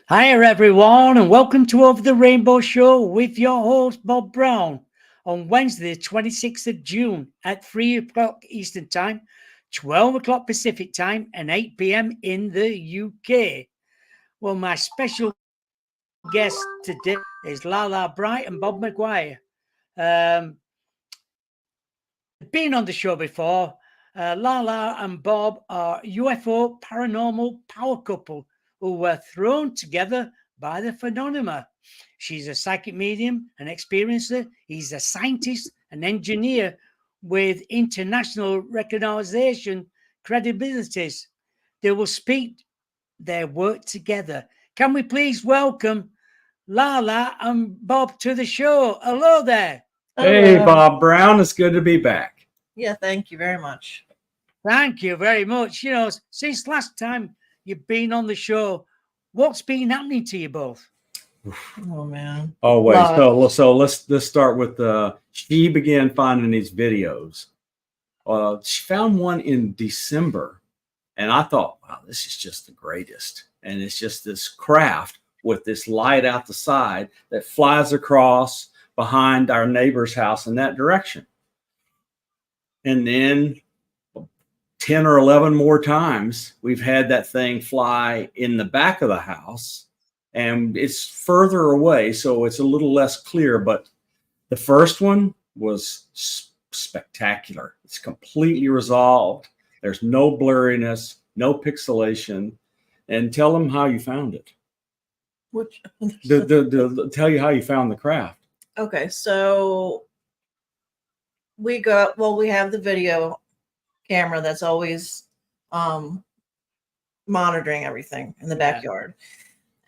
Hi everyone, and welcome to Over the Rainbow Show with your host Bob Brown on Wednesday, the 26th of June at 3 o'clock Eastern Time, 12 o'clock Pacific Time, and 8 p.m. in the UK. Well, my special guest today is Lala Bright and Bob McGwier. Been on the show before. Lala and Bob are UFO paranormal power couple who were thrown together by the phenomena. She's a psychic medium, an experiencer. He's a scientist, an engineer with international recognition credibilities. They will speak their work together. Can we please welcome Lala and Bob to the show? Hello there. Hey, Bob Brown. It's good to be back. Yeah, thank you very much. Thank you very much. You know, since last time you've been on the show, what's been happening to you both? Oh man. Oh wait, so let's start with she began finding these videos. She found one in December, and I thought, wow, this is just the greatest. And it's just this craft with this light out the side that flies across behind our neighbor's house in that direction. And then 10 or 11 more times, we've had that thing fly in the back of the house, and it's further away, so it's a little less clear. But the first one was spectacular. It's completely resolved. There's no blurriness, no pixelation. And tell them how you found it. Which tell you how you found the craft. Okay, so we have the video camera that's always monitoring everything in the backyard.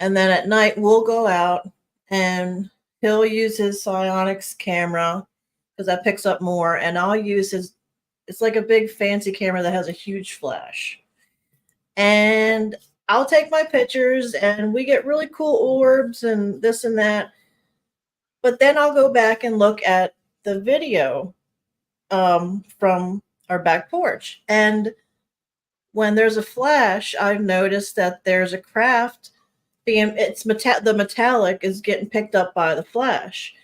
And then at night we'll go out and he'll use his psionics camera because that picks up more, and I'll use it's like a big fancy camera that has a huge flash. And I'll take my pictures and we get really cool orbs and this and that. But then I'll go back and look at the video from our back porch. And when there's a flash, I've noticed that there's a craft the metallic is getting picked up by the flash.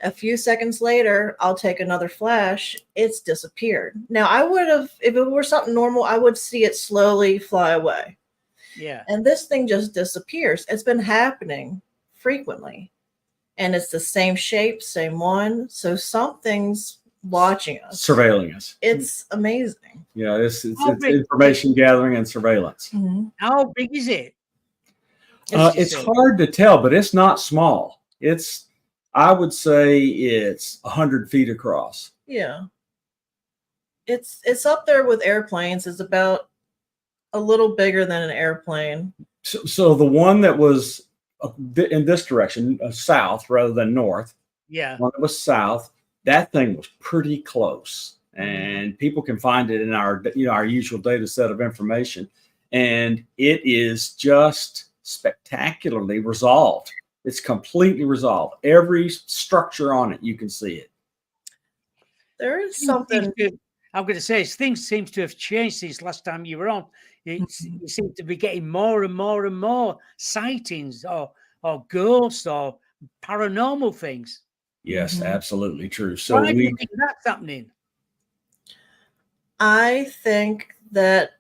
A few seconds later, I'll take another flash. It's disappeared. Now, I would have, if it were something normal, I would see it slowly fly away. Yeah. And this thing just disappears. It's been happening frequently. And it's the same shape, same one. So something's watching us. Surveilling us. It's amazing. Yeah, it's information gathering and surveillance. Mm-hmm. How big is it? It's hard to tell, but it's not small. I would say it's 100 feet across. Yeah. It's up there with airplanes. It's about a little bigger than an airplane. So the one that was in this direction, south rather than north. Yeah. One that was south, that thing was pretty close. And people can find it in our usual data set of information. And it is just spectacularly resolved. It's completely resolved. Every structure on it, you can see it. There is something. I'm going to say things seem to have changed since last time you were on. You seem to be getting more and more and more sightings or ghosts or paranormal things. Yes, absolutely true. So why do you think that's happening? I think that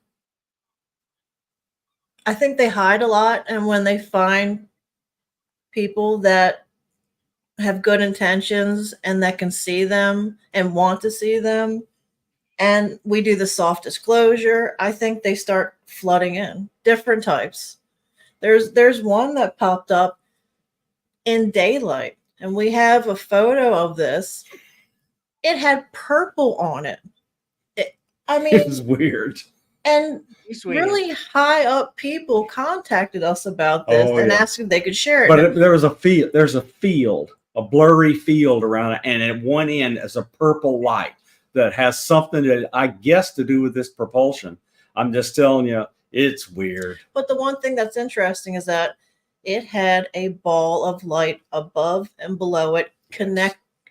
I think they hide a lot, and when they find people that have good intentions and that can see them and want to see them, and we do the soft disclosure, I think they start flooding in different types. There's one that popped up in daylight, and we have a photo of this. It had purple on it. I It mean, was weird. and It's weird. really high up people contacted us about this Oh, and yeah. asked if they could share it. But there was a field. There's a field, a blurry field around it, and at one end is a purple light that has something that I guess to do with this propulsion. I'm just telling you, it's weird. But the one thing that's interesting is that it had a ball of light above and below it.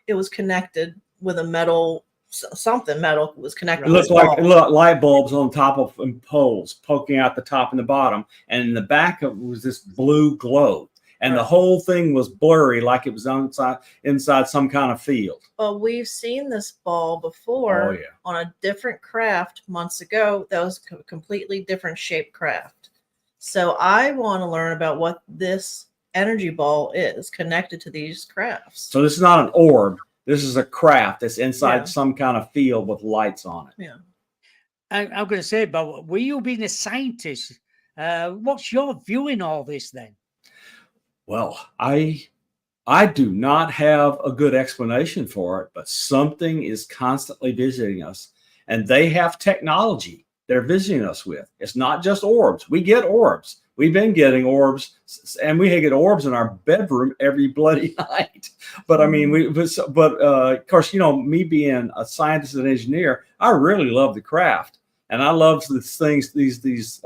It was connected with a metal, something metal was connected. It looked like light bulbs on top of poles poking out the top and the bottom, and in the back of it was this blue glow, and the whole thing was blurry, like it was inside some kind of field. But we've seen this ball before on a different craft months ago. That was a completely different shaped craft. So I want to learn about what this energy ball is connected to these crafts. So this is not an orb. This is a craft that's inside some kind of field with lights on it. Yeah. I'm going to say, Bob, were you being a scientist? What's your view in all this then? Well, I do not have a good explanation for it, but something is constantly visiting us, and they have technology they're visiting us with. It's not just orbs. We get orbs. We've been getting orbs, and we get orbs in our bedroom every bloody night. But I mean, of course, you know, me being a scientist and engineer, I really love the craft, and I love these things, these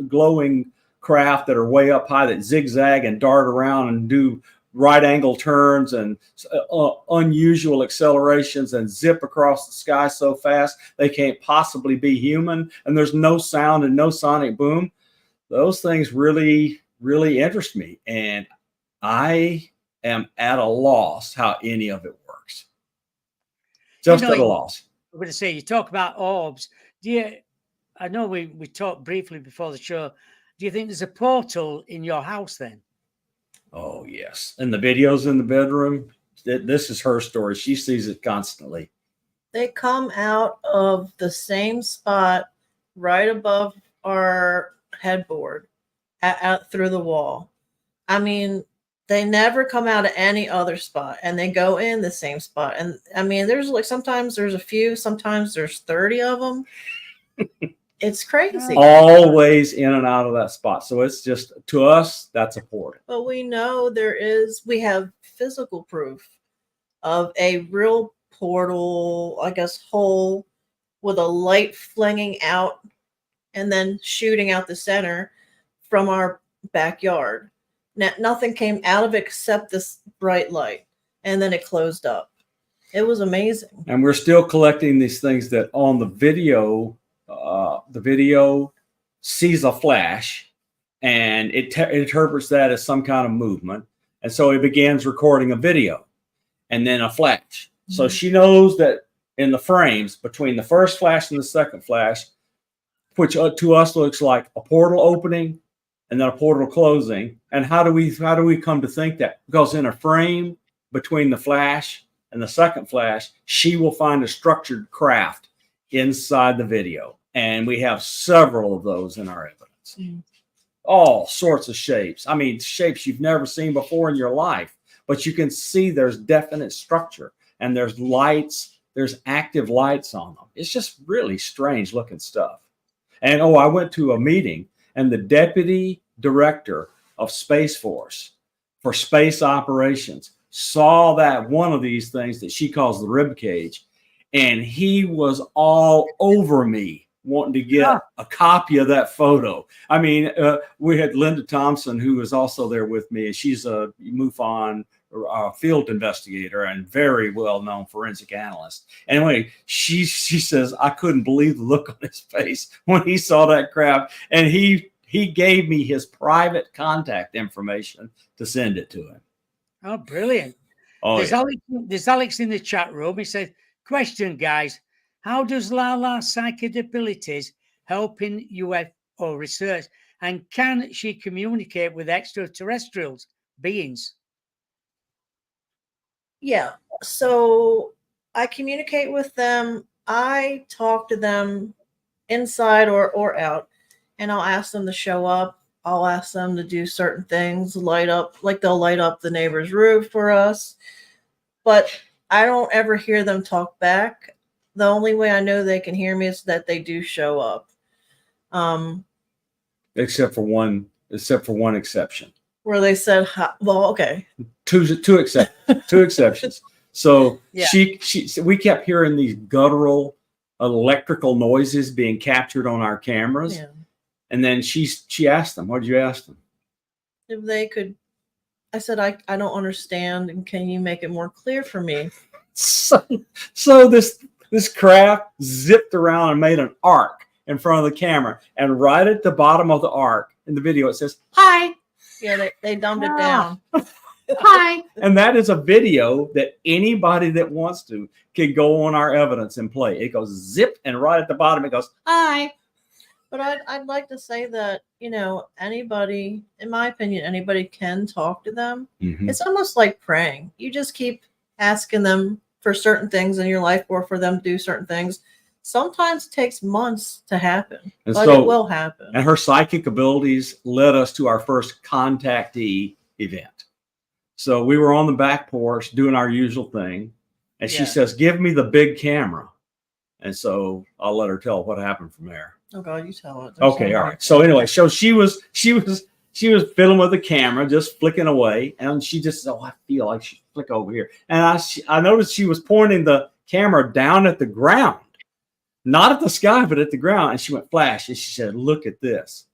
glowing craft that are way up high that zigzag and dart around and do right angle turns and unusual accelerations and zip across the sky so fast they can't possibly be human, and there's no sound and no sonic boom. Those things really, really interest me, and I am at a loss how any of it works. Just at a loss. I'm going to say, you talk about orbs. I know we talked briefly before the show. Do you think there's a portal in your house then? Oh, yes. And the videos in the bedroom, this is her story. She sees it constantly. They come out of the same spot right above our headboard out through the wall. I mean, they never come out of any other spot, and they go in the same spot. And I mean, there's like sometimes there's a few, sometimes there's 30 of them. It's crazy. Always in and out of that spot. So it's just, to us, that's a portal. But we know we have physical proof of a real portal, I guess, hole with a light flinging out and then shooting out the center from our backyard. Nothing came out of it except this bright light, and then it closed up. It was amazing. And we're still collecting these things that on the video sees a flash, and it interprets that as some kind of movement. And so it begins recording a video and then a flash. Mm-hmm. So she knows that in the frames between the first flash and the second flash, which to us looks like a portal opening and then a portal closing. And how do we come to think that? Because in a frame between the flash and the second flash, she will find a structured craft inside the video. And we have several of those in our evidence. Mm-hmm. All sorts of shapes. I mean, shapes you've never seen before in your life, but you can see there's definite structure, and there's lights, there's active lights on them. It's just really strange looking stuff. And I went to a meeting, and the deputy director of Space Force for space operations saw that one of these things that she calls the rib cage, and he was all over me wanting to get a copy of that photo. I mean, we had Linda Thompson, who was also there with me, and she's a MUFON field investigator and very well-known forensic analyst. Anyway, she says, I couldn't believe the look on his face when he saw that craft, and he gave me his private contact information to send it to him. Oh, brilliant. Oh, there's Alex in the chat room. He said, question, guys. How does Lala's psychic abilities help in UFO research? And can she communicate with extraterrestrials beings? Yeah. So I communicate with them. I talk to them inside or out, and I'll ask them to show up. I'll ask them to do certain things, light up, like they'll light up the neighbor's roof for us. But I don't ever hear them talk back. The only way I know they can hear me is that they do show up. Except for one exception. Where they said, well, okay. Two exceptions. So Yeah. we kept hearing these guttural electrical noises being captured on our cameras. Yeah. And then she asked them, what did you ask them? If they could, I said, I don't understand. And can you make it more clear for me? So this craft zipped around and made an arc in front of the camera. And right at the bottom of the arc in the video, it says, "Hi." Yeah, they dumbed it down. Hi. And that is a video that anybody that wants to can go on our evidence and play. It goes zip, and right at the bottom, it goes, "Hi." But I'd like to say that, anybody, in my opinion, anybody can talk to them. Mm-hmm. It's almost like praying. You just keep asking them for certain things in your life or for them to do certain things. Sometimes it takes months to happen, And but so it will happen. And her psychic abilities led us to our first contactee event. So we were on the back porch doing our usual thing. And she says, "Give me the big camera." And so I'll let her tell what happened from there. Oh God, you tell it. Okay, all right. So anyway, so she was fiddling with the camera, just flicking away, and she just said, "Oh, I feel like she flick over here." And I noticed she was pointing the camera down at the ground, not at the sky, but at the ground. And she went flash, and she said, "Look at this."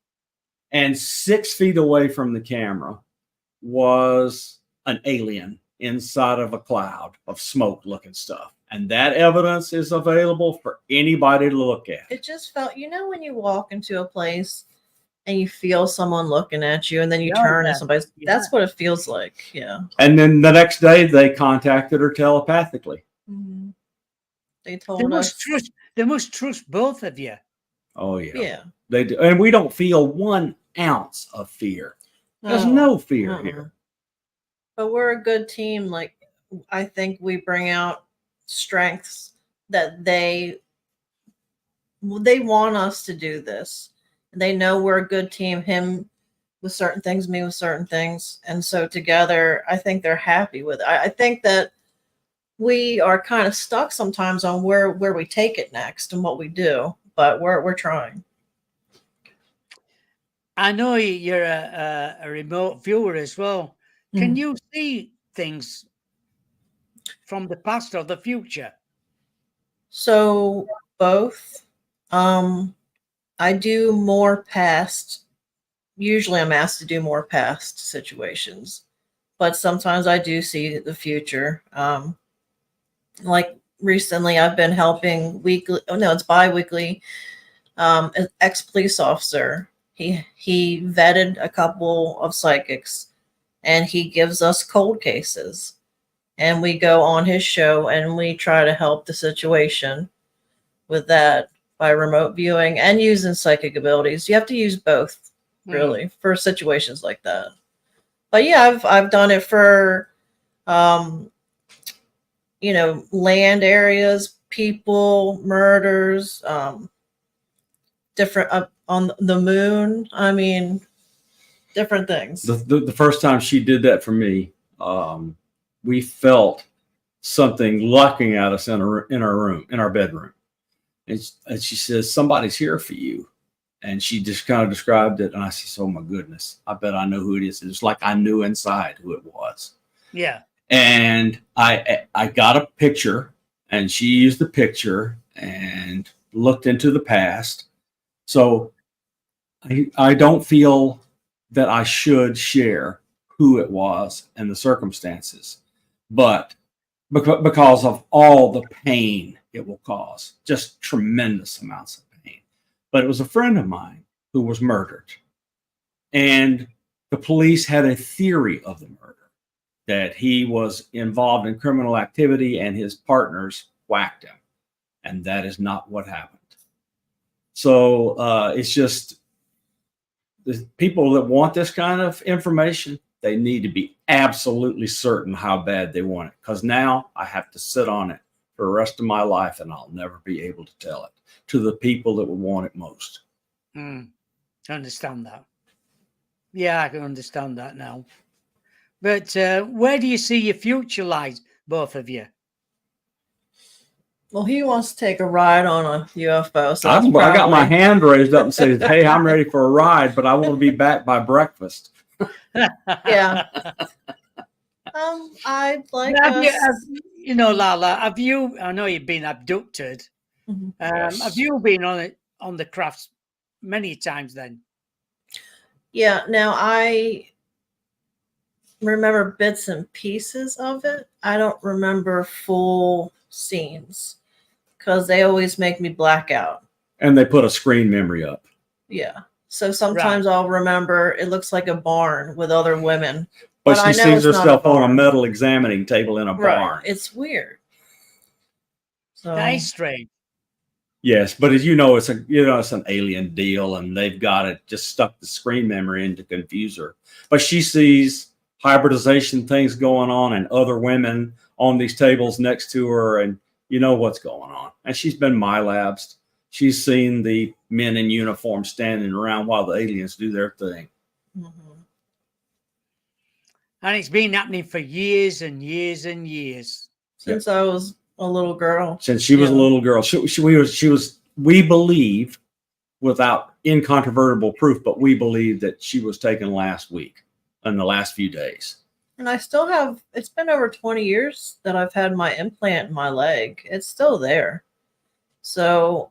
And 6 feet away from the camera was an alien inside of a cloud of smoke-looking stuff. And that evidence is available for anybody to look at. It just felt, when you walk into a place and you feel someone looking at you and then you turn and somebody's, that's what it feels like. Yeah. And then the next day they contacted her telepathically. Mm-hmm. They told us. They must trust both of you. Oh, yeah. Yeah. They do. And we don't feel 1 ounce of fear. There's no fear here. But we're a good team. Like, I think we bring out strengths that they want us to do this. They know we're a good team, him with certain things, me with certain things. And so together, I think they're happy with it. I think that we are kind of stuck sometimes on where we take it next and what we do, but we're trying. I know you're a remote viewer as well. Can you see things from the past or the future? So both. I do more past. Usually I'm asked to do more past situations, but sometimes I do see the future. Like recently I've been helping weekly. Oh no, it's bi-weekly. An ex-police officer. He vetted a couple of psychics and he gives us cold cases. And we go on his show and we try to help the situation with that by remote viewing and using psychic abilities. You have to use both, really, for situations like that. But yeah, I've done it for, land areas, people, murders, different on the moon. I mean, different things. The first time she did that for me, we felt something looking at us in our bedroom. And she says, "Somebody's here for you." And she just kind of described it. And I said, "Oh my goodness, I bet I know who it is." It's like I knew inside who it was. Yeah. And I got a picture and she used the picture and looked into the past. So I don't feel that I should share who it was and the circumstances, but because of all the pain it will cause, just tremendous amounts of pain. But it was a friend of mine who was murdered, and the police had a theory of the murder, that he was involved in criminal activity and his partners whacked him, and that is not what happened. So it's just the people that want this kind of information, they need to be absolutely certain how bad they want it. Because now I have to sit on it for the rest of my life, and I'll never be able to tell it to the people that would want it most. I understand that. Yeah, I can understand that now. But where do you see your future lies, both of you? Well, he wants to take a ride on a UFO. So I got my hand raised up and said, "Hey, I'm ready for a ride, but I want to be back by breakfast." Yeah. I'd like you know, Lala, have you? I know you've been abducted. Yes. Have you been on the crafts many times then? Yeah. Now I remember bits and pieces of it. I don't remember full scenes because they always make me black out. And they put a screen memory up. Yeah. So sometimes I'll remember it looks like a barn with other women. But she sees herself on a metal examining table in a barn. It's weird. So That is strange. Yes, but as you know, it's an alien deal, and they've got it just stuck the screen memory in to confuse her. But she sees hybridization things going on and other women on these tables next to her, and you know what's going on. And she's been MyLabsed. She's seen the men in uniform standing around while the aliens do their thing. And it's been happening for years and years and years. Since I was a little girl. Since she was a little girl. We believe, without incontrovertible proof, but we believe that she was taken last week, in the last few days. And I still have, it's been over 20 years that I've had my implant in my leg. It's still there. So,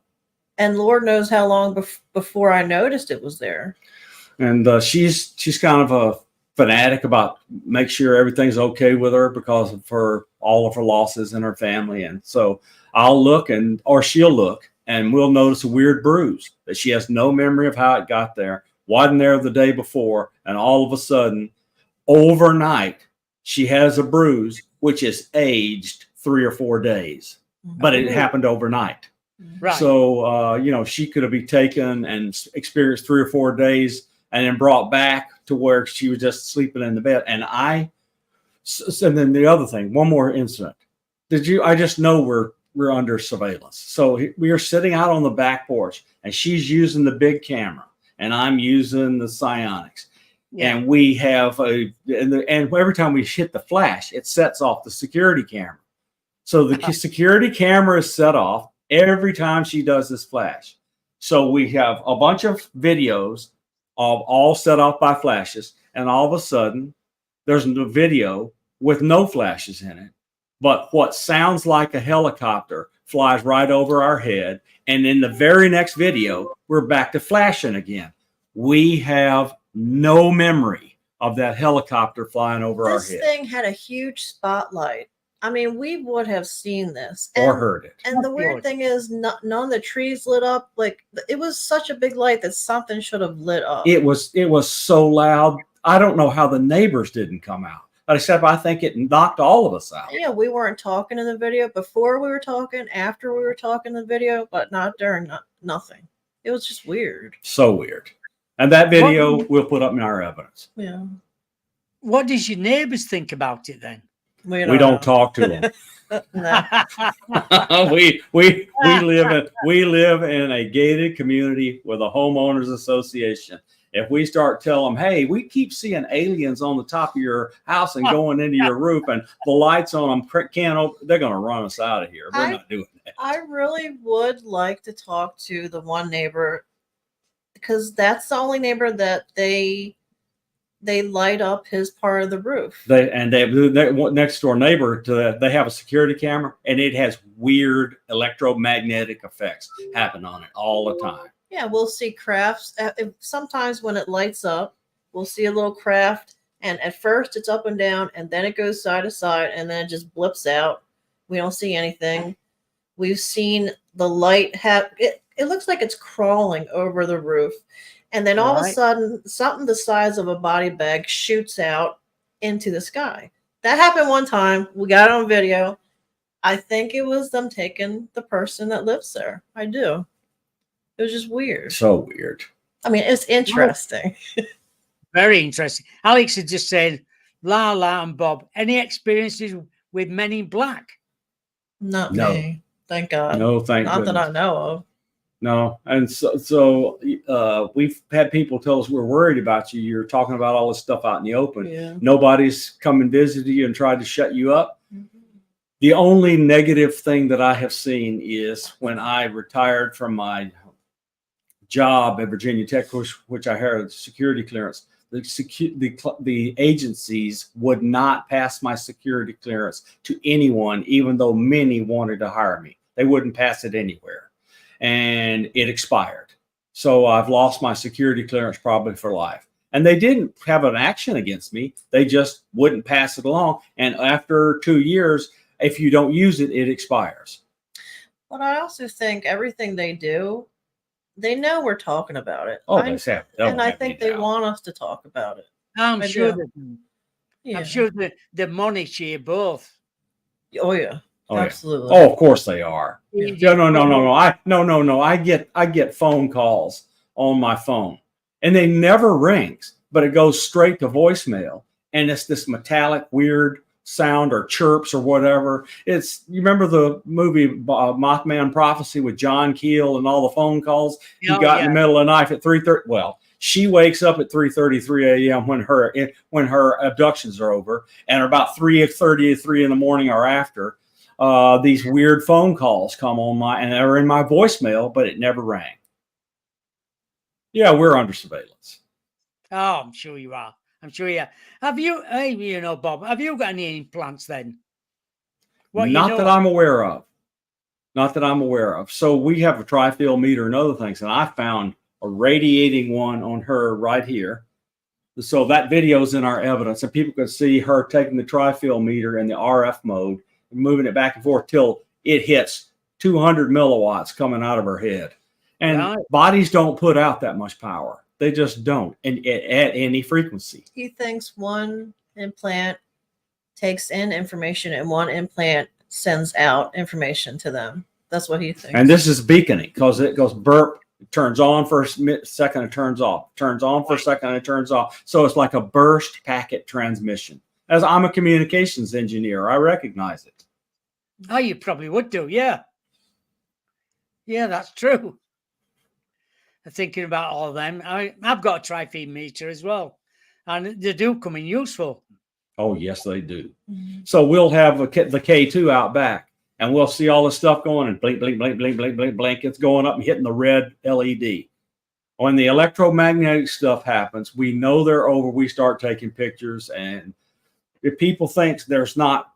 and Lord knows how long before I noticed it was there. And she's kind of a fanatic about make sure everything's okay with her because of all of her losses in her family. And so I'll look or she'll look and we'll notice a weird bruise that she has no memory of how it got there, wasn't there the day before. And all of a sudden, overnight, she has a bruise, which is aged 3 or 4 days, but it happened overnight. Right. So, she could be taken and experienced 3 or 4 days and then brought back to where she was just sleeping in the bed. And then the other thing, one more incident. I just know we're under surveillance. So we are sitting out on the back porch and she's using the big camera and I'm using the psionics. Yeah. And we have and every time we hit the flash, it sets off the security camera. So the security camera is set off every time she does this flash. So we have a bunch of videos all set off by flashes, and all of a sudden there's a video with no flashes in it, but what sounds like a helicopter flies right over our head, and in the very next video we're back to flashing again. We have no memory of that helicopter flying over our head. This thing had a huge spotlight. I mean, we would have seen this or heard it. And the weird thing is, none of the trees lit up. Like, it was such a big light that something should have lit up. It was so loud. I don't know how the neighbors didn't come out. Except I think it knocked all of us out. Yeah, we weren't talking in the video before we were talking, after we were talking in the video, but not during, nothing. It was just weird. So weird. And that video we'll put up in our evidence. Yeah. What does your neighbors think about it then? We don't talk to them. we live in a gated community with a homeowners association. If we start telling them, hey, we keep seeing aliens on the top of your house and going into your roof and the lights on them can't open, they're going to run us out of here. We're not doing that. I really would like to talk to the one neighbor because that's the only neighbor that they light up his part of the roof. They next door neighbor to that, they have a security camera and it has weird electromagnetic effects happen on it all the time. Yeah, we'll see crafts. Sometimes when it lights up, we'll see a little craft, and at first it's up and down, and then it goes side to side, and then it just blips out. We don't see anything. We've seen the light it looks like it's crawling over the roof. And then all of a sudden, something the size of a body bag shoots out into the sky. That happened one time. We got it on video. I think it was them taking the person that lives there. I do. It was just weird. So weird. I mean, it's interesting. Very interesting. Alex had just said, Lala and Bob, any experiences with Men in Black? Not No. me. Thank God. No, thank Not goodness. that I know of. No, and so we've had people tell us we're worried about you. You're talking about all this stuff out in the open. Yeah. Nobody's come and visited you and tried to shut you up. Mm-hmm. The only negative thing that I have seen is when I retired from my job at Virginia Tech, which I had security clearance. The agencies would not pass my security clearance to anyone, even though many wanted to hire me. They wouldn't pass it anywhere, and it expired. So I've lost my security clearance probably for life. And they didn't have an action against me. They just wouldn't pass it along. And after 2 years, if you don't use it, it expires. But I also think everything they do, they know we're talking about it. Oh, they say, and I think they want us to talk about it. I'm I sure do. that Yeah. I'm sure that they monitor you both. Oh yeah. Oh, Absolutely. yeah. Oh, of course they are. Yeah. No. I get phone calls on my phone, and they never rings, but it goes straight to voicemail, and it's this metallic, weird sound or chirps or whatever. You remember the movie Mothman Prophecy with John Keel and all the phone calls he got in the middle of the night at 3:30. Well, she wakes up at 3:33 a.m. when her abductions are over, and about 3:33 in the morning or after. These weird phone calls come on and they're in my voicemail, but it never rang. Yeah, we're under surveillance. Oh, I'm sure you are. I'm sure you are. Have you, Bob, have you got any implants then? Not that I'm aware of. Not that I'm aware of. So we have a tri-field meter and other things, and I found a radiating one on her right here. So that video is in our evidence, and people can see her taking the tri-field meter in the RF mode, moving it back and forth till it hits 200 milliwatts coming out of her head. And bodies don't put out that much power. They just don't, and at any frequency. He thinks one implant takes in information and one implant sends out information to them. That's what he thinks. And this is beaconing because it goes burp, it turns on for a second, it turns off, turns on for a second, it turns off. So it's like a burst packet transmission. As I'm a communications engineer, I recognize it. Oh, you probably would do, yeah. Yeah, that's true. Thinking about all of them, I've got a tri-feed meter as well, and they do come in useful. Oh, yes, they do. Mm-hmm. So we'll have the K2 out back, and we'll see all this stuff going and blink, blink, blink, blink, blink, blink, blink. It's going up and hitting the red LED. When the electromagnetic stuff happens, we know they're over. We start taking pictures, and if people think there's not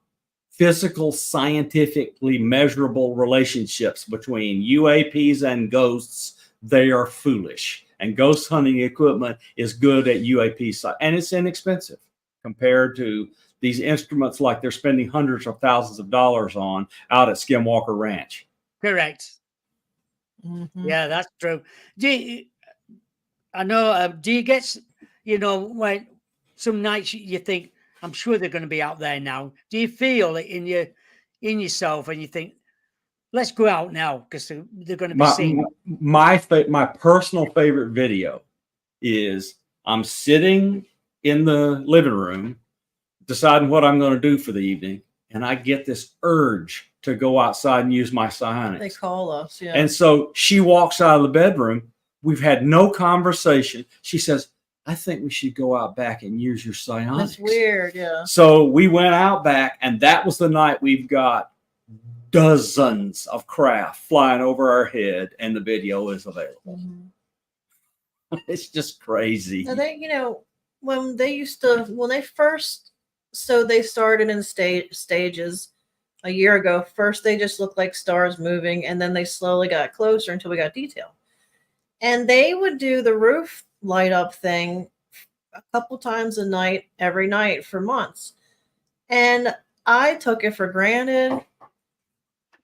physical, scientifically measurable relationships between UAPs and ghosts, they are foolish. And ghost hunting equipment is good at UAP site, and it's inexpensive compared to these instruments like they're spending hundreds of thousands of dollars on out at Skinwalker Ranch. Correct. Mm-hmm. Yeah, that's true. Do you get, when some nights you think, I'm sure they're going to be out there now. Do you feel it in yourself and you think, let's go out now because they're going to be seen? My personal favorite video is I'm sitting in the living room deciding what I'm going to do for the evening, and I get this urge to go outside and use my psionics. They call us, yeah. And so she walks out of the bedroom. We've had no conversation. She says, I think we should go out back and use your psionics. That's weird, yeah. So we went out back, and that was the night we've got dozens of craft flying over our head, and the video is available. Mm-hmm. It's just crazy. Now when they started in stages a year ago. First, they just looked like stars moving, and then they slowly got closer until we got detail. And they would do the roof light up thing a couple times a night, every night for months. And I took it for granted,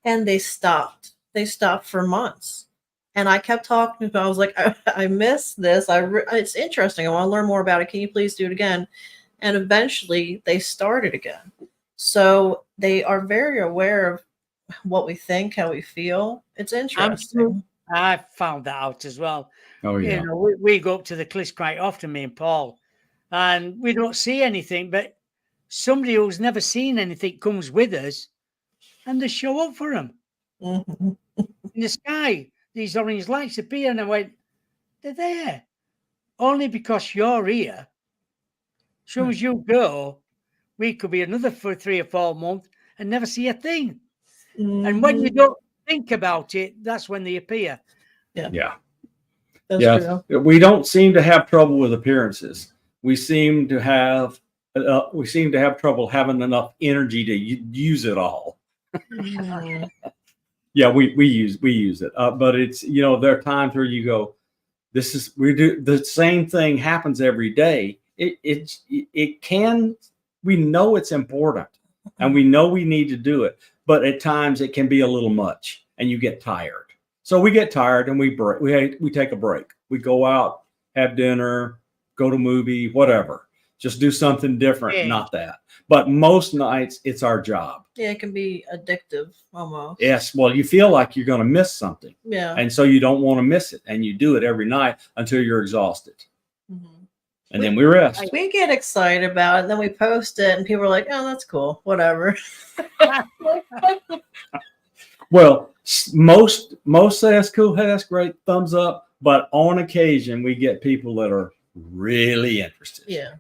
and they stopped. They stopped for months. And I kept talking to them. I was like, I miss this. It's interesting. I want to learn more about it. Can you please do it again? And eventually they started again. So they are very aware of what we think, how we feel. It's interesting. I found that out as well. Oh yeah. You know, we go up to the cliffs quite often, me and Paul, and we don't see anything, but somebody who's never seen anything comes with us and they show up for them. Mhm. In the sky, these orange lights appear, and I went, they're there. Only because you're here. As soon as you go, we could be another for 3 or 4 months and never see a thing. And when you Mhm. don't think about it, that's when they appear. Yeah. That's Yeah. true. We don't seem to have trouble with appearances. We seem to have trouble having enough energy to use it all. Mhm. Yeah, we use it, but it's, you know, there are times where you go, we do the same thing happens every day. It can, we know it's important and we know we need to do it, but at times it can be a little much and you get tired. So we get tired and we take a break. We go out, have dinner, go to a movie, whatever. Just do something different, Yeah. not that. But most nights it's our job. Yeah, it can be addictive almost. Yes, well, you feel like you're going to miss something. Yeah. And so you don't want to miss it. And you do it every night until you're exhausted. Mhm. And then we rest. We get excited about it, and then we post it, and people are like, "Oh, that's cool, whatever." Well, most say that's cool. Hey, that's great. Thumbs up. But on occasion, we get people that are really interested. Yeah.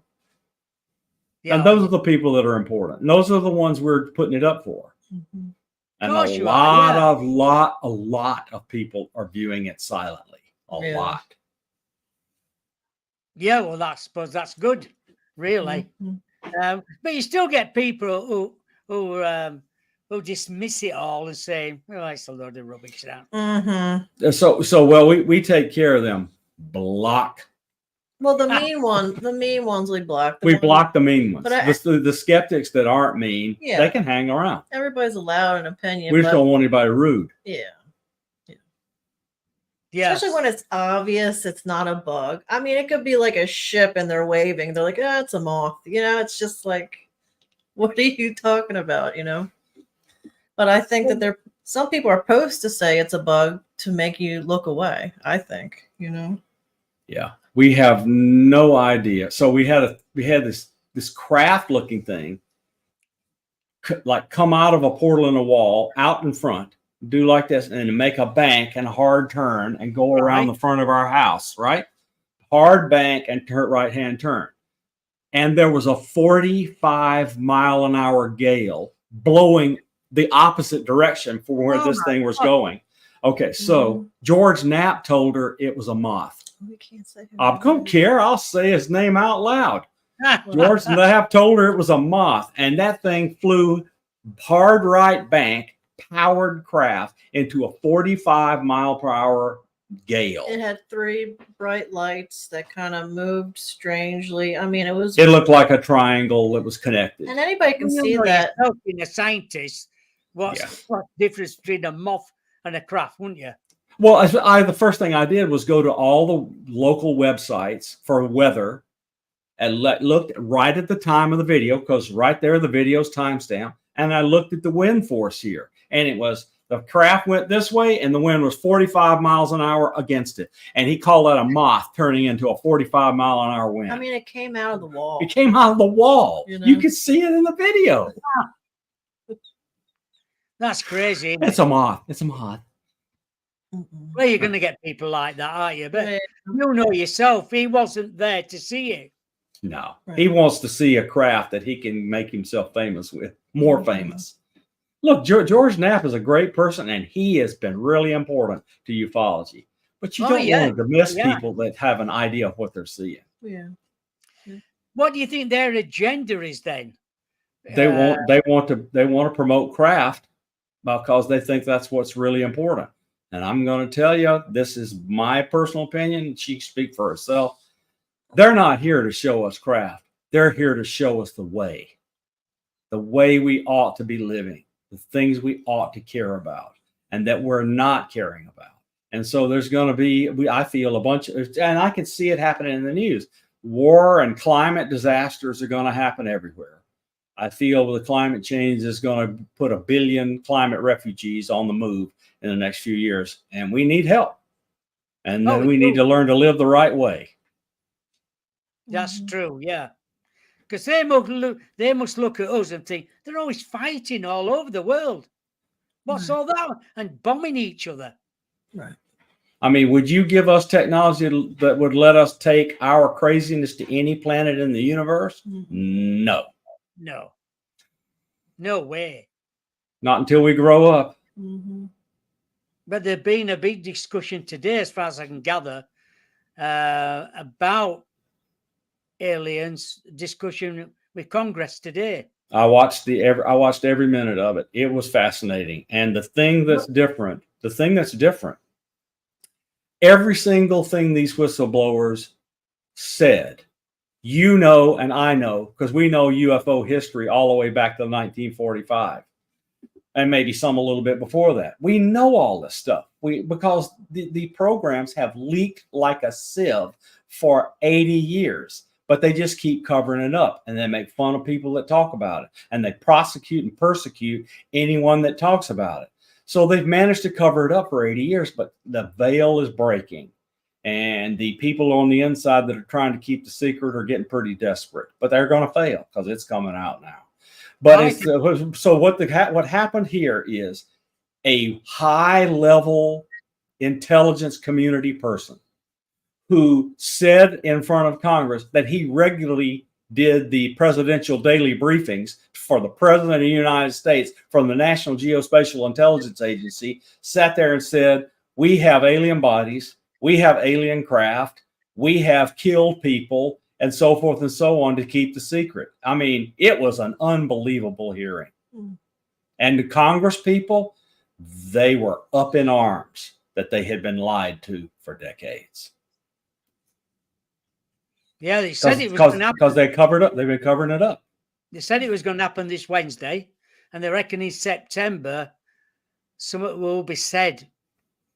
And those are the people that are important. And those are the ones we're putting it up for. Mhm. And course a you are, lot of people are viewing it silently. A Yeah. lot. Yeah, well, I suppose that's good, really. Mhm. But you still get people who dismiss it all and say, "Well, it's a load of rubbish." That. Mhm. So well, we take care of them. Block. Well, the mean ones we block. We block the mean ones. But The skeptics that aren't mean, Yeah. they can hang around. everybody's allowed an opinion. We just but don't want anybody rude. yeah. Yes. Especially when it's obvious it's not a bug. I mean, it could be like a ship and they're waving. They're like, "Oh, it's a moth." You know, it's just like, what are you talking about? You know. But I think that some people are supposed to say it's a bug to make you look away. I think, you know. Yeah, we have no idea. So we had this craft looking thing, like come out of a portal in a wall, out in front, do like this, and make a bank and a hard turn and go around Right. the front of our house. Right, hard bank and right hand turn. And there was a 45-mile-an-hour gale blowing the opposite direction for where this thing was going. Okay, so George Knapp told her it was a moth. We can't say. I don't care. I'll say his name out loud. George Knapp told her it was a moth, and that thing flew hard right bank, powered craft into a 45-mile-per-hour gale. It had 3 bright lights that kind of moved strangely. I mean, It looked like a triangle that was connected. and anybody can see that. Being a scientist, what's the difference between a moth and a craft, wouldn't you? Well, the first thing I did was go to all the local websites for weather and looked right at the time of the video, because right there the video's timestamp, and I looked at the wind force here, and it was the craft went this way and the wind was 45 miles an hour against it, and he called that a moth turning into a 45-mile-an-hour wind. I mean, it came out of the wall. It came out of the wall. You know? You could see it in the video. That's crazy. Isn't it? It's a moth. It's a moth. Mm-mm. Well, you're going to get people like that, aren't you? But Yeah. you know yourself, he wasn't there to see it. No, Right. he wants to see a craft that he can make himself famous with, more famous. Look, George Knapp is a great person, and he has been really important to ufology. But you don't want to miss people that have an idea of what they're seeing. Yeah. What do you think their agenda is then? They want to promote craft because they think that's what's really important. And I'm going to tell you, this is my personal opinion. She can speak for herself. They're not here to show us craft. They're here to show us the way we ought to be living, the things we ought to care about, and that we're not caring about. And so there's going to be, I feel, a bunch of, and I can see it happening in the news. War and climate disasters are going to happen everywhere. I feel the climate change is going to put 1 billion climate refugees on the move in the next few years, and we need help. And Oh, then we need to learn to live the right way. That's true, yeah. Because they must look at us and think they're always fighting all over the world. What's all that? And bombing each other. Right. I mean, would you give us technology that would let us take our craziness to any planet in the universe? No. No. No way. Not until we grow up. But there's been a big discussion today, as far as I can gather, about aliens, discussion with Congress today. I watched every minute of it. It was fascinating. And the thing that's different, every single thing these whistleblowers said, you know, and I know, because we know UFO history all the way back to 1945, and maybe some a little bit before that. We know all this stuff because the programs have leaked like a sieve for 80 years. But they just keep covering it up, and they make fun of people that talk about it, and they prosecute and persecute anyone that talks about it. So they've managed to cover it up for 80 years, but the veil is breaking, and the people on the inside that are trying to keep the secret are getting pretty desperate. But they're going to fail because it's coming out now. But what happened here is a high-level intelligence community person who said in front of Congress that he regularly did the presidential daily briefings for the President of the United States from the National Geospatial Intelligence Agency, sat there and said, we have alien bodies, we have alien craft, we have killed people, and so forth and so on to keep the secret. I mean, it was an unbelievable hearing. And the Congress people, they were up in arms that they had been lied to for decades. Yeah, they said it was going to happen. Because they covered up. They've been covering it up. They said it was going to happen this Wednesday, and they reckon in September, something will be said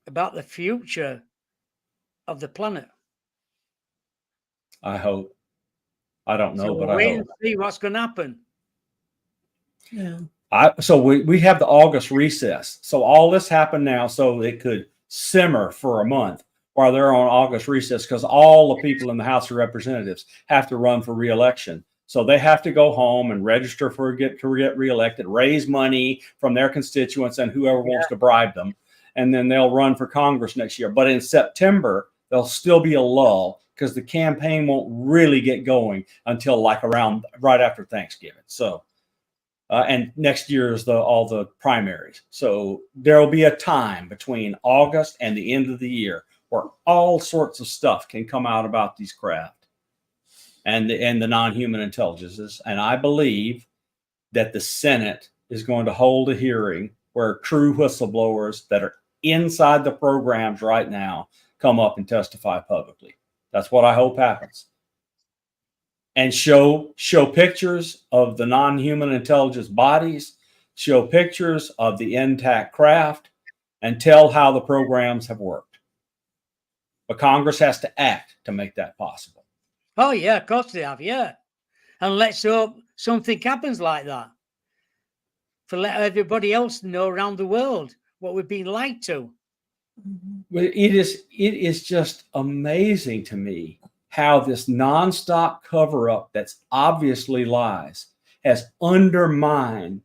about the future of the planet. I hope. I don't know, So but we'll I wait hope. and see what's going to happen. Yeah. So we have the August recess. So all this happened now so it could simmer for a month while they're on August recess, because all the people in the House of Representatives have to run for re-election. So they have to go home and register to get reelected, raise money from their constituents and whoever wants to bribe them. And then they'll run for Congress next year. But in September, there'll still be a lull because the campaign won't really get going until like around right after Thanksgiving. So, and next year is all the primaries. So there'll be a time between August and the end of the year where all sorts of stuff can come out about these craft and the non-human intelligences. And I believe that the Senate is going to hold a hearing where true whistleblowers that are inside the programs right now come up and testify publicly. That's what I hope happens. And show pictures of the non-human intelligence bodies, show pictures of the intact craft, and tell how the programs have worked. But Congress has to act to make that possible. Oh, yeah, of course they have, yeah. And let's hope something happens like that. To let everybody else know around the world what we've been lied to. But it is just amazing to me how this nonstop cover-up that's obviously lies has undermined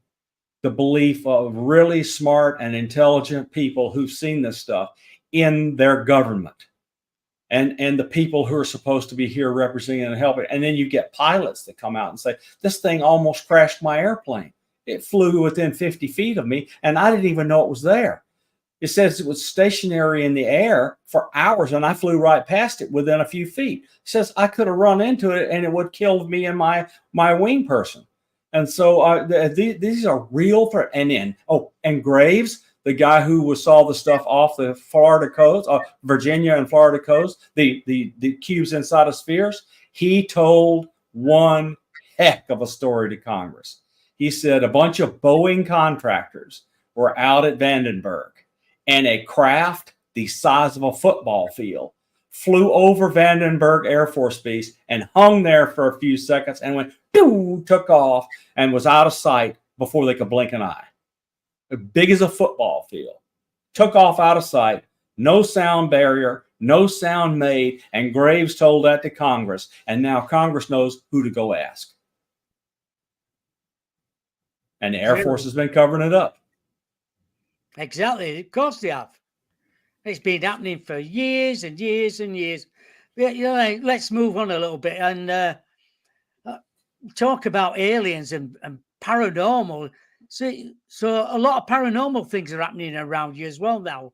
the belief of really smart and intelligent people who've seen this stuff in their government. And the people who are supposed to be here representing and helping. And then you get pilots that come out and say, this thing almost crashed my airplane. It flew within 50 feet of me, and I didn't even know it was there. It says it was stationary in the air for hours, and I flew right past it within a few feet. It says I could have run into it, and it would kill me and my wing person. And so these are real threats. And Graves, the guy who saw the stuff off the Florida coast, Virginia and Florida coast, the cubes inside of spheres, he told one heck of a story to Congress. He said a bunch of Boeing contractors were out at Vandenberg, and a craft the size of a football field flew over Vandenberg Air Force Base and hung there for a few seconds and went, doo, took off and was out of sight before they could blink an eye. As big as a football field. Took off out of sight, no sound barrier, No sound made. And Graves told that to Congress. And now Congress knows who to go ask. And the Air Force has been covering it up. Exactly. Of course they have. It's been happening for years and years and years. But, let's move on a little bit and talk about aliens and paranormal. So a lot of paranormal things are happening around you as well now.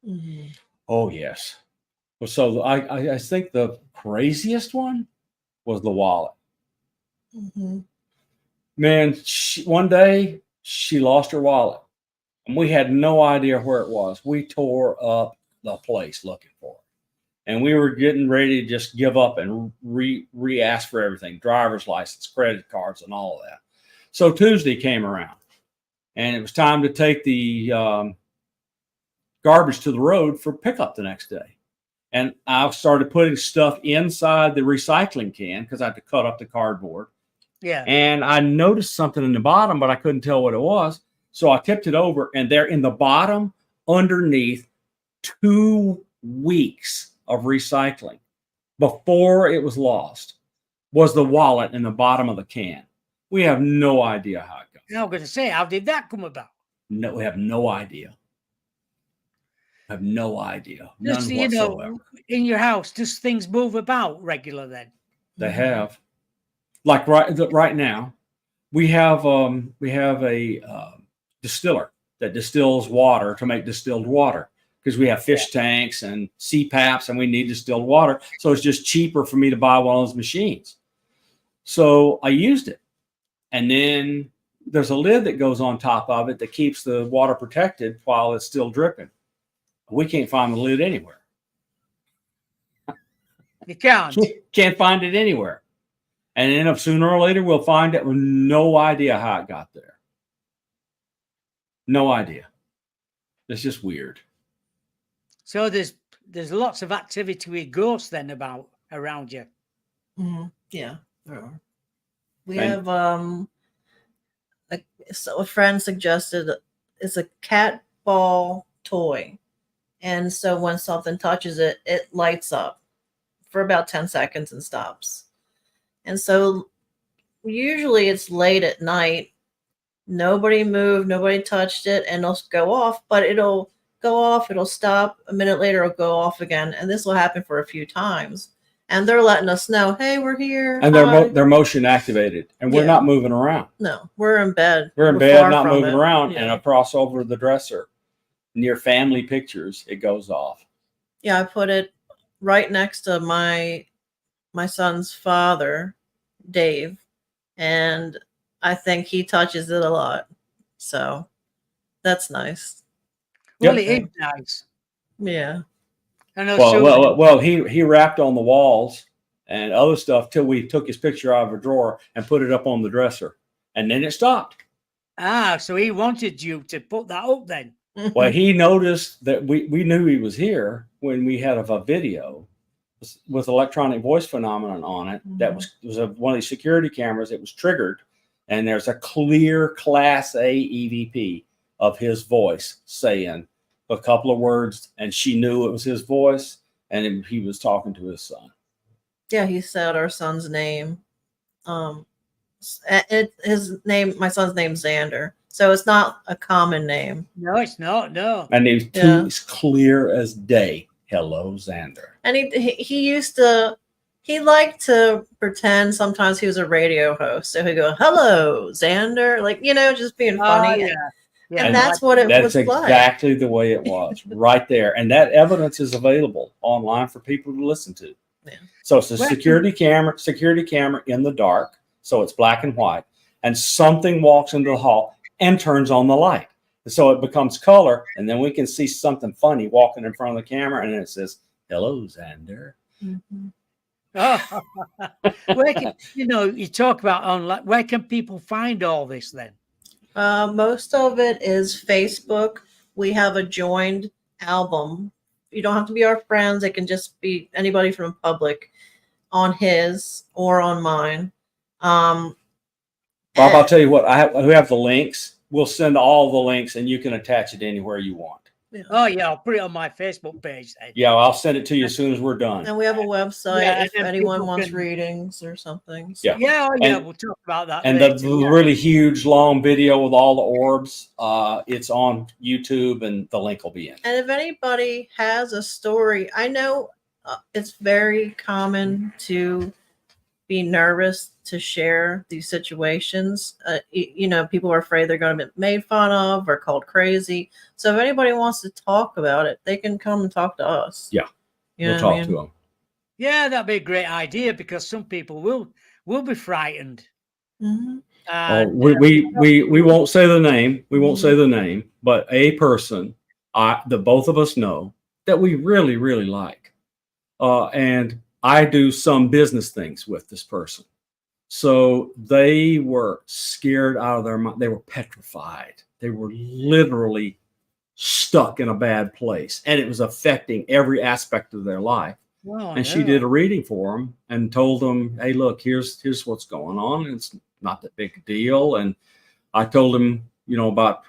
Mm-hmm. Oh, yes. So I think the craziest one was the wallet. Mm-hmm. Man, one day she lost her wallet. And we had no idea where it was. We tore up the place looking for it. And we were getting ready to just give up and re-ask for everything. Driver's license, credit cards, and all of that. So Tuesday came around. And it was time to take the garbage to the road for pickup the next day. And I started putting stuff inside the recycling can because I had to cut up the cardboard. Yeah. And I noticed something in the bottom, but I couldn't tell what it was. So I tipped it over, and there in the bottom, underneath, 2 weeks of recycling before it was lost, was the wallet in the bottom of the can. We have no idea how it got. I was going to say, how did that come about? No, we have no idea. I have no idea. Just, None whatsoever. In your house, does things move about regular then? They have. Like right now, we have a distiller that distills water to make distilled water because we have fish tanks and CPAPs and we need distilled water. So it's just cheaper for me to buy one of those machines. So I used it. And then there's a lid that goes on top of it that keeps the water protected while it's still dripping. We can't find the lid anywhere. You can't. Can't find it anywhere. And then sooner or later we'll find it with no idea how it got there. No idea. It's just weird. So there's lots of activity with ghosts then around you. Mm-hmm. Yeah, there are. We have so a friend suggested it's a cat ball toy, and so when something touches it, it lights up for about 10 seconds and stops. And so usually it's late at night. Nobody moved, nobody touched it, and it'll go off, but it'll go off, it'll stop, a minute later it'll go off again, and this will happen for a few times. And they're letting us know, hey, we're here. And they're motion activated, and we're not moving around. No, we're in bed. We're in bed, not moving around, and across over the dresser near family pictures, it goes off. Yeah, I put it right next to my son's father, Dave, and I think he touches it a lot. So that's nice. Well, it is nice. Yeah. I know. Well, he rapped on the walls and other stuff till we took his picture out of a drawer and put it up on the dresser, and then it stopped. Ah, so he wanted you to put that up then. Well, he noticed that we knew he was here when we had a video with electronic voice phenomenon on it. Mm-hmm. That was one of these security cameras. It was triggered, and there's a clear Class A EVP of his voice saying a couple of words, and she knew it was his voice, and he was talking to his son. Yeah, he said our son's name. My son's name's Xander, so it's not a common name. No, it's not. No, and it's clear as day. Hello, Xander. And he liked to pretend sometimes he was a radio host, so he'd go, "Hello, Xander," like just being funny. Yeah. Yeah, and that's what it was like. That's exactly the way it was, right there. And that evidence is available online for people to listen to. Yeah. So it's a security camera in the dark, so it's black and white, and something walks into the hall and turns on the light. So it becomes color, and then we can see something funny walking in front of the camera, and it says, "Hello, Xander." Mm-hmm. Oh. Where can, you talk about online. Where can people find all this then? Most of it is Facebook. We have a joined album. You don't have to be our friends. It can just be anybody from the public on his or on mine. Bob, I'll tell you what, we have the links. We'll send all the links and you can attach it anywhere you want. Yeah. Oh yeah, I'll put it on my Facebook page then. Yeah, I'll send it to you as soon as we're done. And we have a website Yeah, if and then anyone people wants can- readings or something. Yeah. Yeah, oh, yeah, And- we'll talk about that And later. the really huge long video with all the orbs, it's on YouTube, and the link will be in. And if anybody has a story, I know it's very common to be nervous to share these situations. People are afraid they're going to be made fun of or called crazy. So if anybody wants to talk about it, they can come and talk to us. Yeah. You know We'll what I talk mean? to them. Yeah, that'd be a great idea because some people will be frightened. Mhm. And, We won't say the name. We won't say the name, but a person that both of us know that we really, really like. And I do some business things with this person. So they were scared out of their mind. They were petrified. They were literally stuck in a bad place, and it was affecting every aspect of their life. oh, And she no. did a reading for them and told them, "Hey, look, here's what's going on. It's not that big a deal." And I told him, about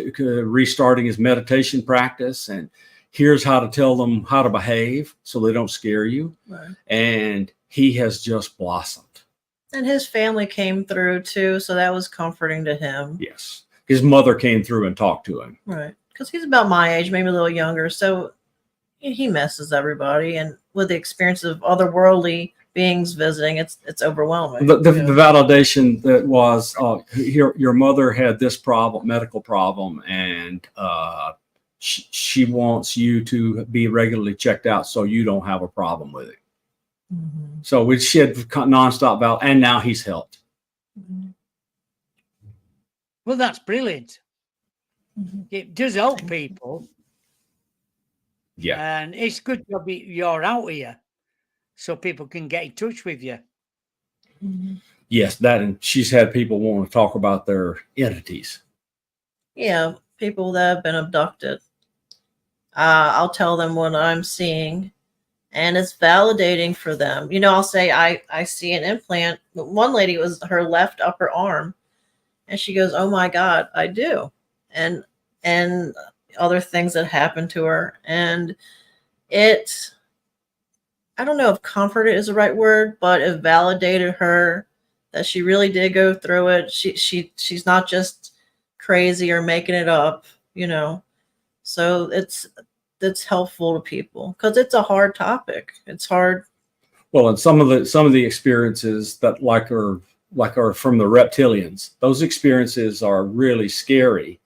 restarting his meditation practice, and here's how to tell them how to behave so they don't scare you. Right. And he has just blossomed. And his family came through too, so that was comforting to him. Yes, his mother came through and talked to him. Right. Because he's about my age, maybe a little younger. So he messes everybody. And with the experience of otherworldly beings visiting, it's overwhelming. The validation that was your mother had this problem, medical problem, and she wants you to be regularly checked out so you don't have a problem with it. Mm-hmm. So she had nonstop validation, and now he's helped. Mm-hmm. Well, that's brilliant. Mm-hmm. It does help people. Yeah. And it's good you're out here so people can get in touch with you. Mm-hmm. Yes, that, and she's had people want to talk about their entities. Yeah, people that have been abducted. I'll tell them what I'm seeing, and it's validating for them. I'll say I see an implant. One lady, it was her left upper arm, and she goes, "Oh my God, I do," and other things that happened to her, and I don't know if comforted is the right word, but it validated her that she really did go through it. She's not just crazy or making it up, So it's helpful to people because it's a hard topic. It's hard. Well, and some of the experiences that like are from the reptilians, those experiences are really scary,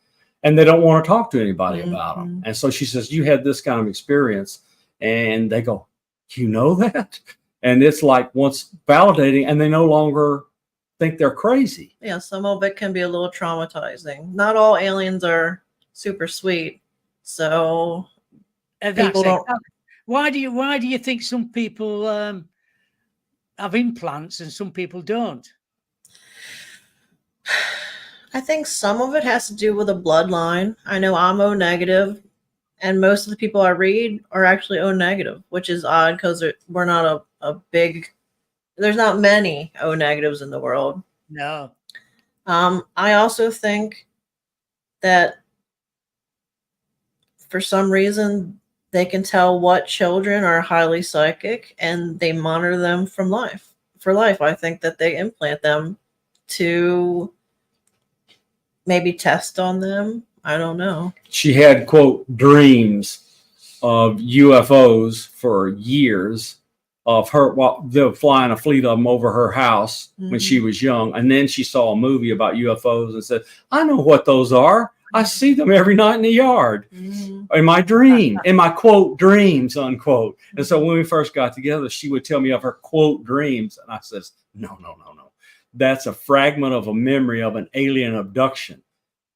and they don't want to talk to anybody about them. And so she says, "You had this kind of experience," and they go, "You know that?" And it's like once validating, and they no longer think they're crazy. Yeah, some of it can be a little traumatizing. Not all aliens are super sweet, so people don't. Why do you think some people have implants and some people don't? I think some of it has to do with a bloodline. I know I'm O negative, and most of the people I read are actually O negative, which is odd because we're not a big. There's not many O negatives in the world. No. I also think that for some reason they can tell what children are highly psychic, and they monitor them for life. I think that they implant them to maybe test on them. I don't know. She had, quote, dreams of UFOs for years, of her they're flying a fleet of them over her house when she was young. And then she saw a movie about UFOs and said, "I know what those are. I see them every night in the yard, in my dream, in my, quote, dreams, unquote." And so when we first got together, she would tell me of her, quote, dreams. And I says, no. That's a fragment of a memory of an alien abduction.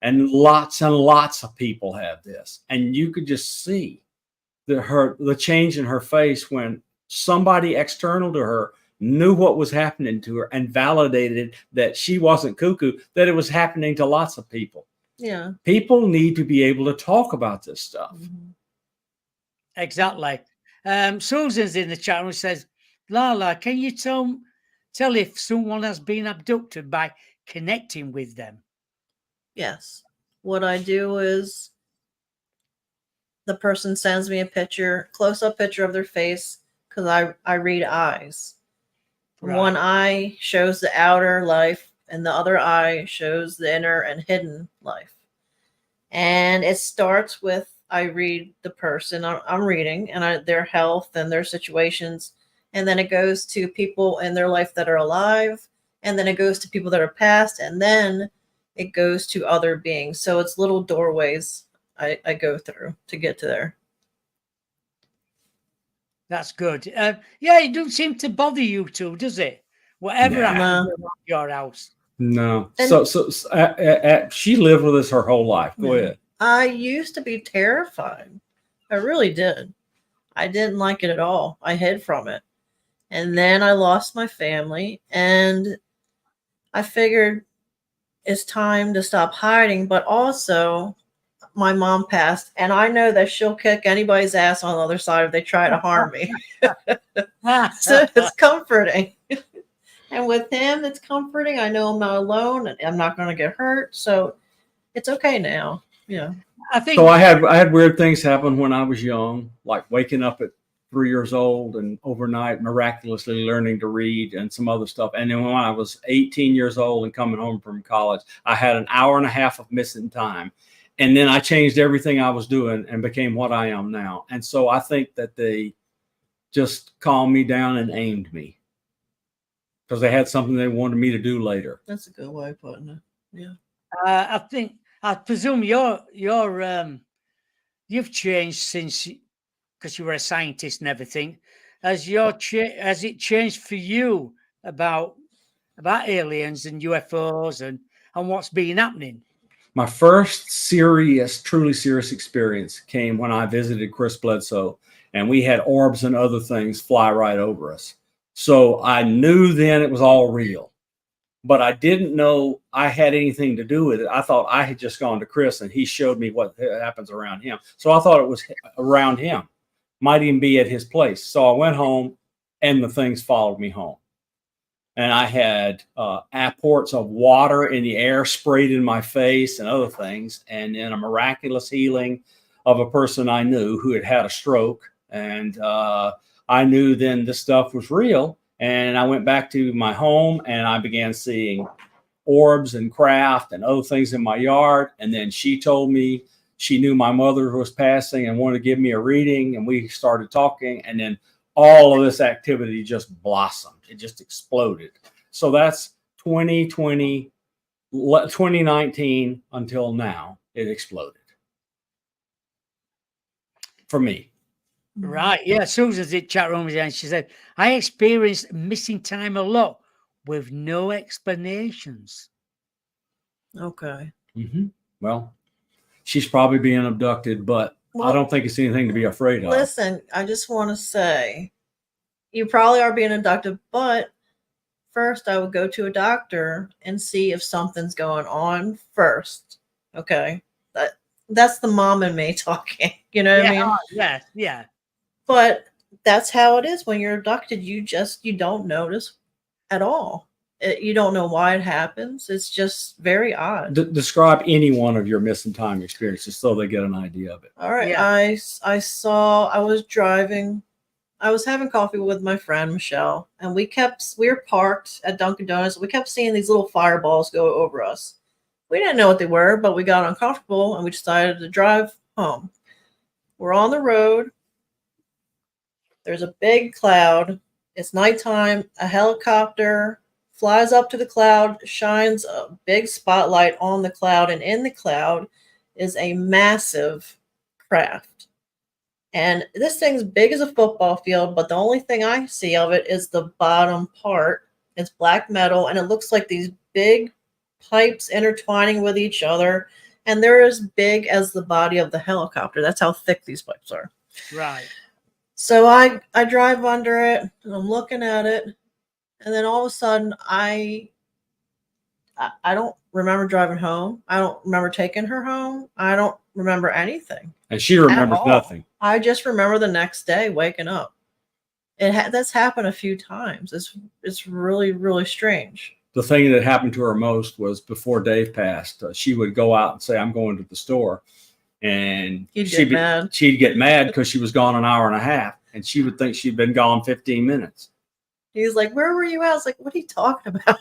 And lots of people have this. And you could just see the change in her face when somebody external to her knew what was happening to her and validated that she wasn't cuckoo, that it was happening to lots of people. Yeah. People need to be able to talk about this stuff. Exactly. Susan's in the chat room, says, "Lala, can you tell if someone has been abducted by connecting with them?" Yes. What I do is the person sends me a picture, close-up picture of their face, because I read eyes. One Right. eye shows the outer life, and the other eye shows the inner and hidden life. And it starts with I read the person I'm reading and their health and their situations. And then it goes to people in their life that are alive. And then it goes to people that are past. And then it goes to other beings. So it's little doorways I go through to get to there. That's good. Yeah, it doesn't seem to bother you two, does it? Whatever Nah. happens No. at your house. No. And- She lived with us her whole life. Go ahead. I used to be terrified. I really did. I didn't like it at all. I hid from it. And then I lost my family, and I figured it's time to stop hiding. But also, my mom passed, and I know that she'll kick anybody's ass on the other side if they try to harm me. So it's comforting. And with him, it's comforting. I know I'm not alone, and I'm not going to get hurt. So it's okay now. Yeah. I think So I had weird things happen when I was young, like waking up at 3 years old and overnight miraculously learning to read and some other stuff. And then when I was 18 years old and coming home from college, I had an hour and a half of missing time. And then I changed everything I was doing and became what I am now. And so I think that they just calmed me down and aimed me because they had something they wanted me to do later. That's a good way of putting it. Yeah. I presume you've changed since, because you were a scientist and everything. Has it changed for you about aliens and UFOs and what's been happening? My first truly serious experience came when I visited Chris Bledsoe, and we had orbs and other things fly right over us. So I knew then it was all real, but I didn't know I had anything to do with it. I thought I had just gone to Chris and he showed me what happens around him. So I thought it was around him, might even be at his place. So I went home and the things followed me home. And I had apports of water in the air sprayed in my face and other things. And then a miraculous healing of a person I knew who had had a stroke. And I knew then this stuff was real. And I went back to my home and I began seeing orbs and craft and other things in my yard. And then she told me she knew my mother was passing and wanted to give me a reading. And we started talking. And then all of this activity just blossomed. It just exploded. So that's 2019 until now, it exploded for me. Right. Yeah. Susan's in chat room and she said, I experienced missing time a lot with no explanations. Okay. Mm-hmm. Well, she's probably being abducted, but I don't think it's anything to be afraid of. Listen, I just want to say, you probably are being abducted, but first I would go to a doctor and see if something's going on first. Okay. That's the mom and me talking. You know what I mean? Yeah. Yeah. But that's how it is when you're abducted. You don't notice at all. You don't know why it happens. It's just very odd. Describe any one of your missing time experiences so they get an idea of it. All right. Yeah. I was driving. I was having coffee with my friend Michelle, and we were parked at Dunkin' Donuts. We kept seeing these little fireballs go over us. We didn't know what they were, but we got uncomfortable and we decided to drive home. We're on the road. There's a big cloud. It's nighttime. A helicopter flies up to the cloud, shines a big spotlight on the cloud, and in the cloud is a massive craft. And this thing's big as a football field, but the only thing I see of it is the bottom part. It's black metal, and it looks like these big pipes intertwining with each other, and they're as big as the body of the helicopter. That's how thick these pipes are. Right. So I drive under it, and I'm looking at it, and then all of a sudden I don't remember driving home. I don't remember taking her home. I don't remember anything. And she remembers nothing. I just remember the next day waking up. That's happened a few times. It's really, really strange. The thing that happened to her most was before Dave passed. She would go out and say, I'm going to the store. and He'd get mad. she'd get mad because she was gone an hour and a half, and she would think she'd been gone 15 minutes. He's like, "Where were you at?" I was like, "What are you talking about?"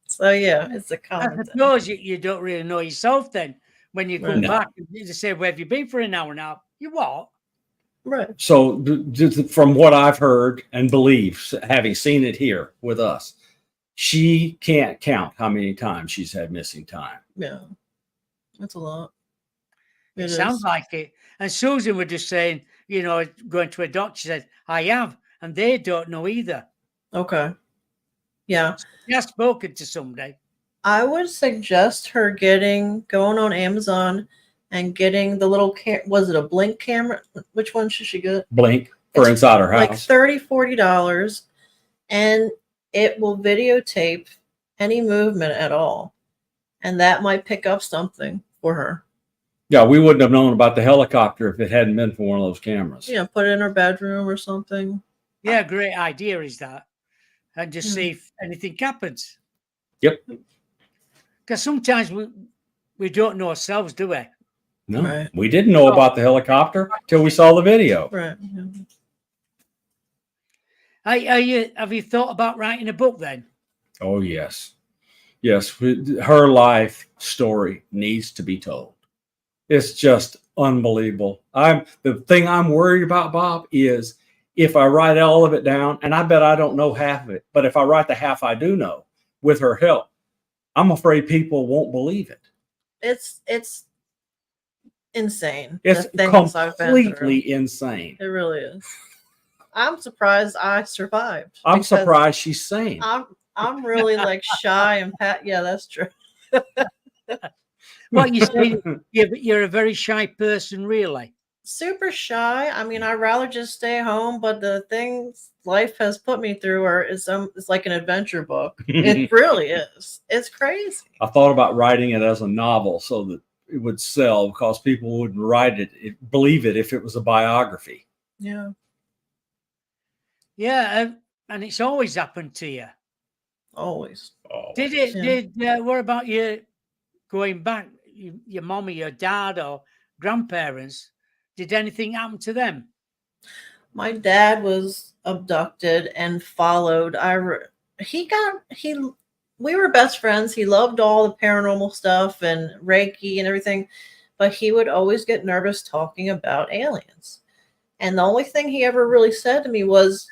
So yeah, it's a I common thing. suppose you don't really know yourself then when you come Right. back. You just say, "Where have you been for an hour now?" You what? Right. So from what I've heard and believe, having seen it here with us, she can't count how many times she's had missing time. Yeah. That's a lot. It sounds like it. And Susan was just saying, going to a doctor, she said, I have, and they don't know either. Okay. Yeah. She has spoken to somebody. I would suggest her going on Amazon and getting the little was it a Blink camera? Which one should she get? Blink for It's inside her house. Like $30-$40, and it will videotape any movement at all. And that might pick up something for her. Yeah, we wouldn't have known about the helicopter if it hadn't been for one of those cameras. Yeah, put it in her bedroom or something. Yeah, great idea is that. And just see if anything happens. Yep. Because sometimes we don't know ourselves, do we? No, Right. we didn't know about the helicopter till we saw the video. Right. Yeah. Have you thought about writing a book then? Oh, yes. Yes, her life story needs to be told. It's just unbelievable. The thing I'm worried about, Bob, is if I write all of it down, and I bet I don't know half of it, but if I write the half I do know with her help, I'm afraid people won't believe it. It's insane. It's completely insane. It really is. I'm surprised I survived. I'm surprised she's sane. I'm really like shy and yeah, that's true. What you say? You're a very shy person, really. Super shy. I mean, I'd rather just stay home, but the things life has put me through it's like an adventure book. It really is. It's crazy. I thought about writing it as a novel so that it would sell because people wouldn't believe it if it was a biography. Yeah. Yeah, and it's always happened to you. Always. Did it? Yeah. What about you going back? Your mom or your dad or grandparents? Did anything happen to them? My dad was abducted and followed. We were best friends. He loved all the paranormal stuff and Reiki and everything, but he would always get nervous talking about aliens. And the only thing he ever really said to me was,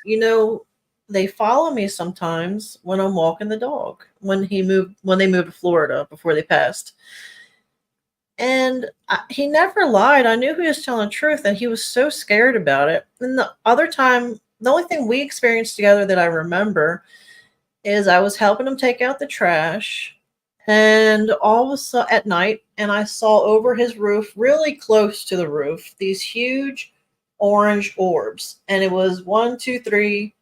they follow me sometimes when I'm walking the dog when they moved to Florida before they passed. And he never lied. I knew he was telling the truth, and he was so scared about it. And the other time, the only thing we experienced together that I remember is I was helping him take out the trash, and all of a sudden at night, and I saw over his roof, really close to the roof, these huge orange orbs. And it was 1, 2, 3,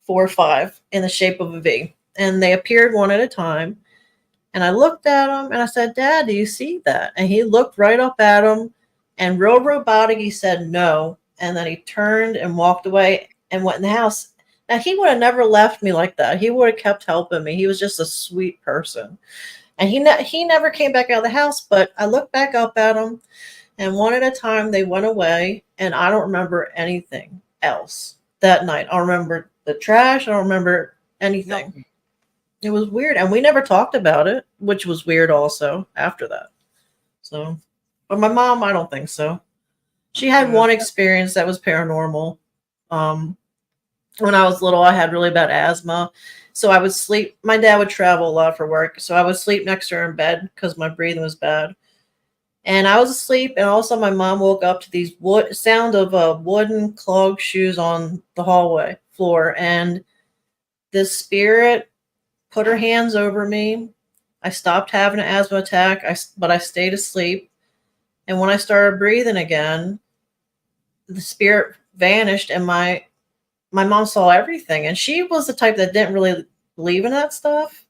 4, 5 in the shape of a V. And they appeared one at a time. And I looked at him and I said, Dad, do you see that? And he looked right up at him and real robotic, he said no. And then he turned and walked away and went in the house. Now, he would have never left me like that. He would have kept helping me. He was just a sweet person. And he never came back out of the house, but I looked back up at him, and one at a time they went away, and I don't remember anything else that night. I don't remember the trash. I don't remember anything. No. It was weird, and we never talked about it, which was weird also after that. So, but my mom, I don't think so. She had one experience that was paranormal. When I was little, I had really bad asthma, so I would sleep. My dad would travel a lot for work, so I would sleep next to her in bed because my breathing was bad. And I was asleep, and all of a sudden my mom woke up to these sound of wooden clogged shoes on the hallway floor, and this spirit put her hands over me. I stopped having an asthma attack, but I stayed asleep. And when I started breathing again, the spirit vanished, and my mom saw everything. And she was the type that didn't really believe in that stuff.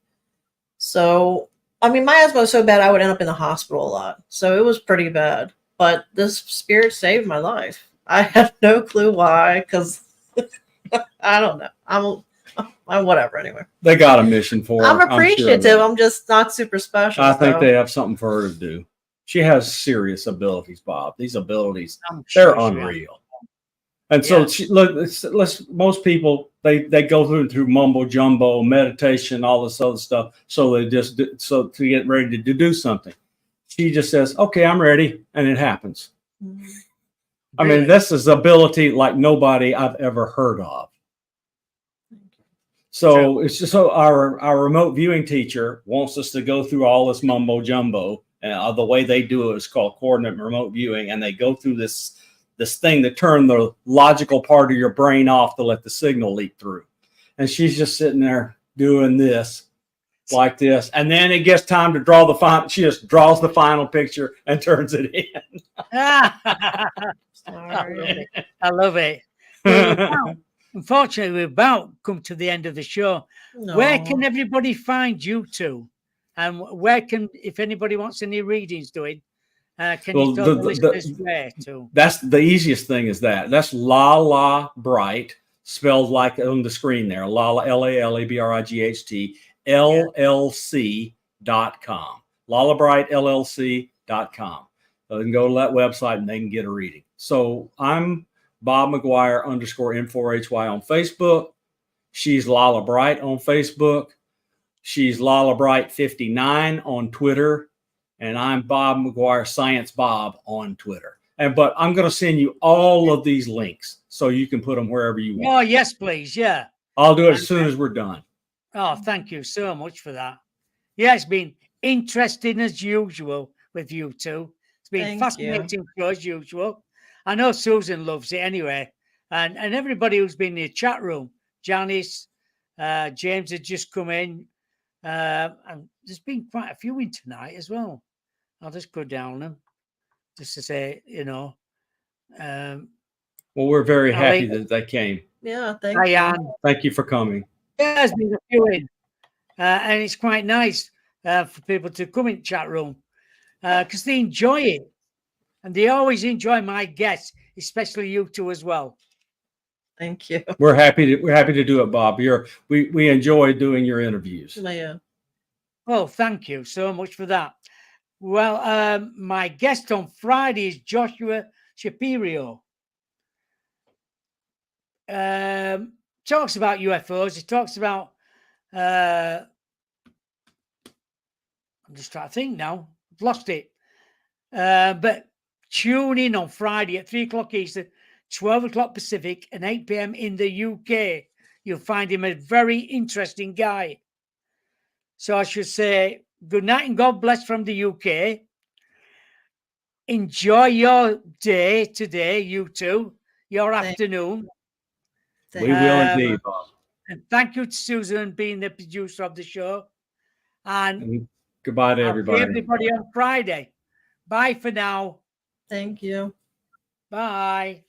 So, I mean, my asthma was so bad I would end up in the hospital a lot. So it was pretty bad. But this spirit saved my life. I have no clue why, because I don't know. I'm whatever anyway. They got a mission for her. I'm appreciative. I'm just not super special. I think they have something for her to do. She has serious abilities, Bob. These abilities, I'm they're sure she has. unreal. And so, Yeah. look, most people they go through mumbo jumbo, meditation, all this other stuff. So they just so to get ready to do something. She just says, "Okay, I'm ready," and it happens. Mhm. I mean, Really? this is ability like nobody I've ever heard of. So it's just so our remote viewing teacher wants us to go through all this mumbo jumbo. And the way they do it is called coordinate remote viewing, and they go through this thing to turn the logical part of your brain off to let the signal leak through. And she's just sitting there doing this like this, and then it gets time to draw the final. She just draws the final picture and turns it in. Sorry. I love it. Well, unfortunately, we've about come to the end of the show. Where No. can everybody find you two? And where can, if anybody wants any readings doing, can Well, you tell the listeners where to? That's the easiest thing is that's Lala Bright, spelled like on the screen there. Lala, LALABRIGHT, LLC.com. LalaBrightLLC.com. So they can go to that website and they can get a reading. So I'm Bob McGwier _M4HY on Facebook. She's Lala Bright on Facebook. She's Lala Bright 59 on Twitter. And I'm Bob McGwier, Science Bob on Twitter. But I'm going to send you all of these links so you can put them wherever you want. Oh, yes, please. Yeah. I'll do it as soon as we're done. Oh, thank you so much for that. Yeah, it's been interesting as usual with you two. It's been Thank fascinating show as usual. I know Susan loves it anyway. And everybody who's been in the chat room, Janice, James had just come in. And there's been quite a few in tonight as well. I'll just go down them just to say, Well, we're very happy that they came. Yeah, thank you. Diane. Thank you for coming. Yeah, there's been a few in. And it's quite nice for people to come in chat room because they enjoy it. And they always enjoy my guests, especially you two as well. Thank you. We're happy to do it, Bob. We enjoy doing your interviews. Yeah. Well, thank you so much for that. Well, my guest on Friday is Joshua Shapiro. Talks about UFOs. He talks about I'm just trying to think now. I've lost it. But tune in on Friday at 3 o'clock Eastern, 12 o'clock Pacific, and 8 p.m. in the UK. You'll find him a very interesting guy. So I should say good night and God bless from the UK. Enjoy your day today, you two, your afternoon. We will indeed, Bob. And thank you to Susan being the producer of the show. And goodbye to I'll everybody. see everybody on Friday. Bye for now. Thank you. Bye.